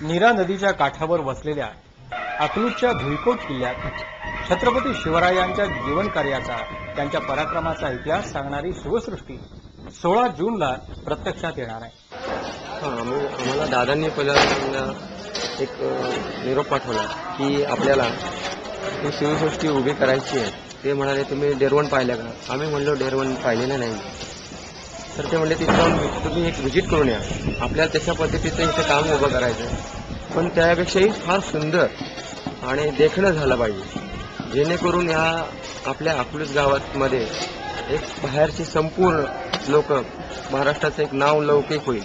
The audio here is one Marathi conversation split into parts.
नीरा नदीच्या काठावर वसलेल्या अकलूजच्या भुईकोट किल्ल्यात छत्रपती शिवरायांच्या जीवनकार्याचा, त्यांच्या पराक्रमाचा इतिहास सांगणारी शिवसृष्टी 16 जूनला प्रत्यक्षात येणार आहे. आम्हाला दादांनी पहिल्यांदा एक निरोप पाठवला की आपल्याला ही शिवसृष्टी उभी करायची आहे. ते म्हणाले तुम्ही डेरवण पाहिलं का? आम्ही म्हणलो डेरवण पाहिलेलं नाही. तर ते म्हणले तिथे जाऊन तुम्ही एक व्हिजिट करून या, आपल्याला त्याच्या पद्धतीचं इथं काम उभं करायचं आहे, पण त्यापेक्षाही फार सुंदर आणि देखणं झालं पाहिजे, जेणेकरून ह्या आपल्या अकलूज गावामध्ये एक बाहेरची संपूर्ण लोक महाराष्ट्राचं एक नाव लौकिक होईल.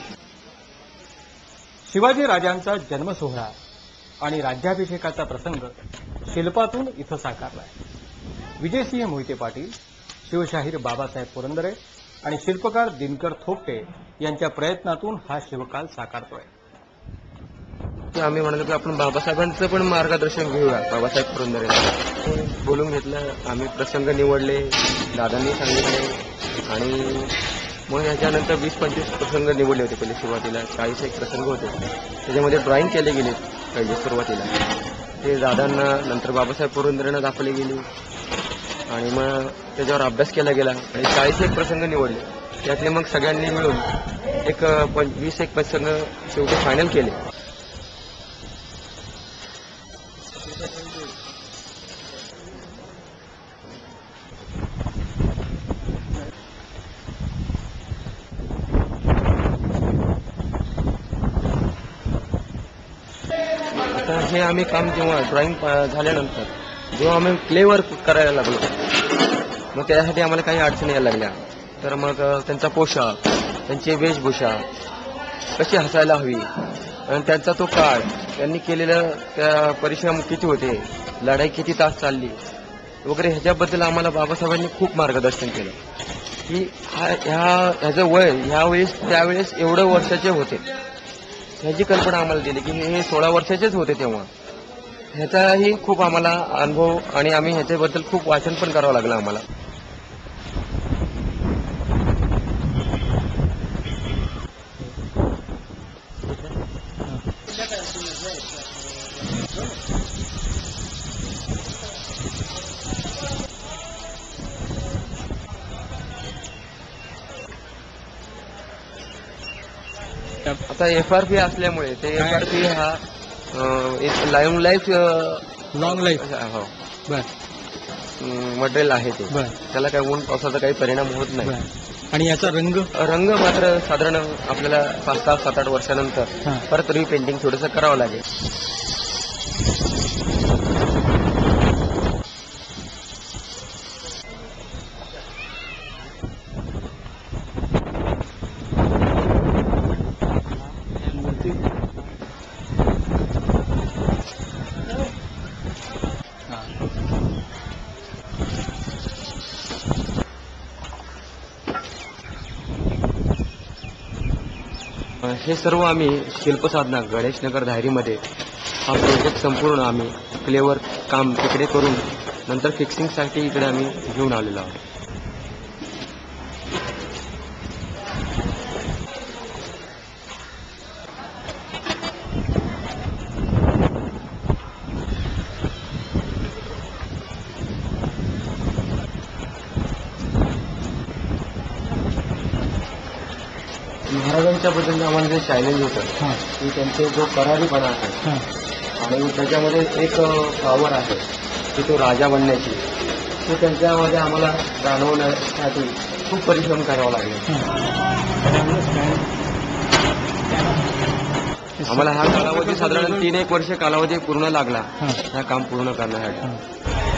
शिवाजी राजांचा जन्मसोहळा आणि राज्याभिषेकाचा प्रसंग शिल्पातून इथं साकारलाय. विजयसिंह मोहिते पाटील, शिवशाहीर बाबासाहेब पुरंदरे आणि शिल्पकार दिनकर थोपटे यांच्या प्रयत्नातून हा शिवकाल साकारतोय. आम्ही म्हणालो की आपण बाबासाहेबांचं पण मार्गदर्शन घेऊया. बाबासाहेब पुरंदरे बोलून घेतलं, आम्ही प्रसंग निवडले, दादांनी सांगितले आणि मग याच्यानंतर 20-25 प्रसंग निवडले होते. पहिले सुरुवातीला 40 प्रसंग होते, त्याच्यामध्ये ड्रॉइंग केले गेले पहिले सुरुवातीला. ते दादांना नंतर बाबासाहेब पुरंदरेंना दाखवले गेले आणि मग त्याच्यावर अभ्यास केला गेला आणि 40 प्रसंग निवडले. त्यातले मग सगळ्यांनी मिळून एक 20 प्रसंग शेवटी फायनल केले. आता हे आम्ही काम जेव्हा ड्रॉइंग झाल्यानंतर जेव्हा आम्ही क्ले वर्क करायला लागलो, मग त्यासाठी आम्हाला काही अडचणी यायला लागल्या. तर मग त्यांचा पोशाख, त्यांची वेशभूषा कशी हसायला हवी आणि त्यांचा तो काळ, त्यांनी केलेलं त्या परिश्रम किती होते, लढाई किती तास चालली वगैरे, ह्याच्याबद्दल आम्हाला बाबासाहेबांनी खूप मार्गदर्शन केलं की ह्याचं वय ह्यावेळेस त्यावेळेस एवढं वर्षाचे होते, ह्याची कल्पना आम्हाला दिली की हे 16 वर्षाचेच होते तेव्हा. ह्याचाही खूप आम्हाला अनुभव आणि आम्ही ह्याच्याबद्दल खूप वाचन पण करावं लागलं आम्हाला. आता FRP असल्यामुळे ते FRP हा लाईव्ह लॉंग लाईफ हो बर मटेरियल आहे ते. त्याला काही ऊन पावसाचा काही परिणाम होत नाही. आणि याचा रंग मात्र साधारण आपल्याला 5-6, 7-8 वर्षानंतर परत रिपेंटिंग थोडंसं करावं लागेल. हे सर्व आम्ही शिल्पसाधना गणेशनगर धायरीमध्ये हा प्रोजेक्ट संपूर्ण आम्ही क्लेवर काम तिकडे करून नंतर फिक्सिंगसाठी इकडे आम्ही घेऊन आलेलो आहोत. महाराजांच्या बद्दल आम्हाला जे चॅलेंज होतं की त्यांचे जो करारीपणा आहे आणि त्याच्यामध्ये एक पॉवर आहे की तो राजा बनण्याची, तो त्यांच्यामध्ये आम्हाला जाणवण्यासाठी खूप परिश्रम करावा लागला. आम्हाला हा कालावधी साधारण 3-1 वर्ष कालावधी पूर्ण लागला ह्या काम पूर्ण करण्यासाठी.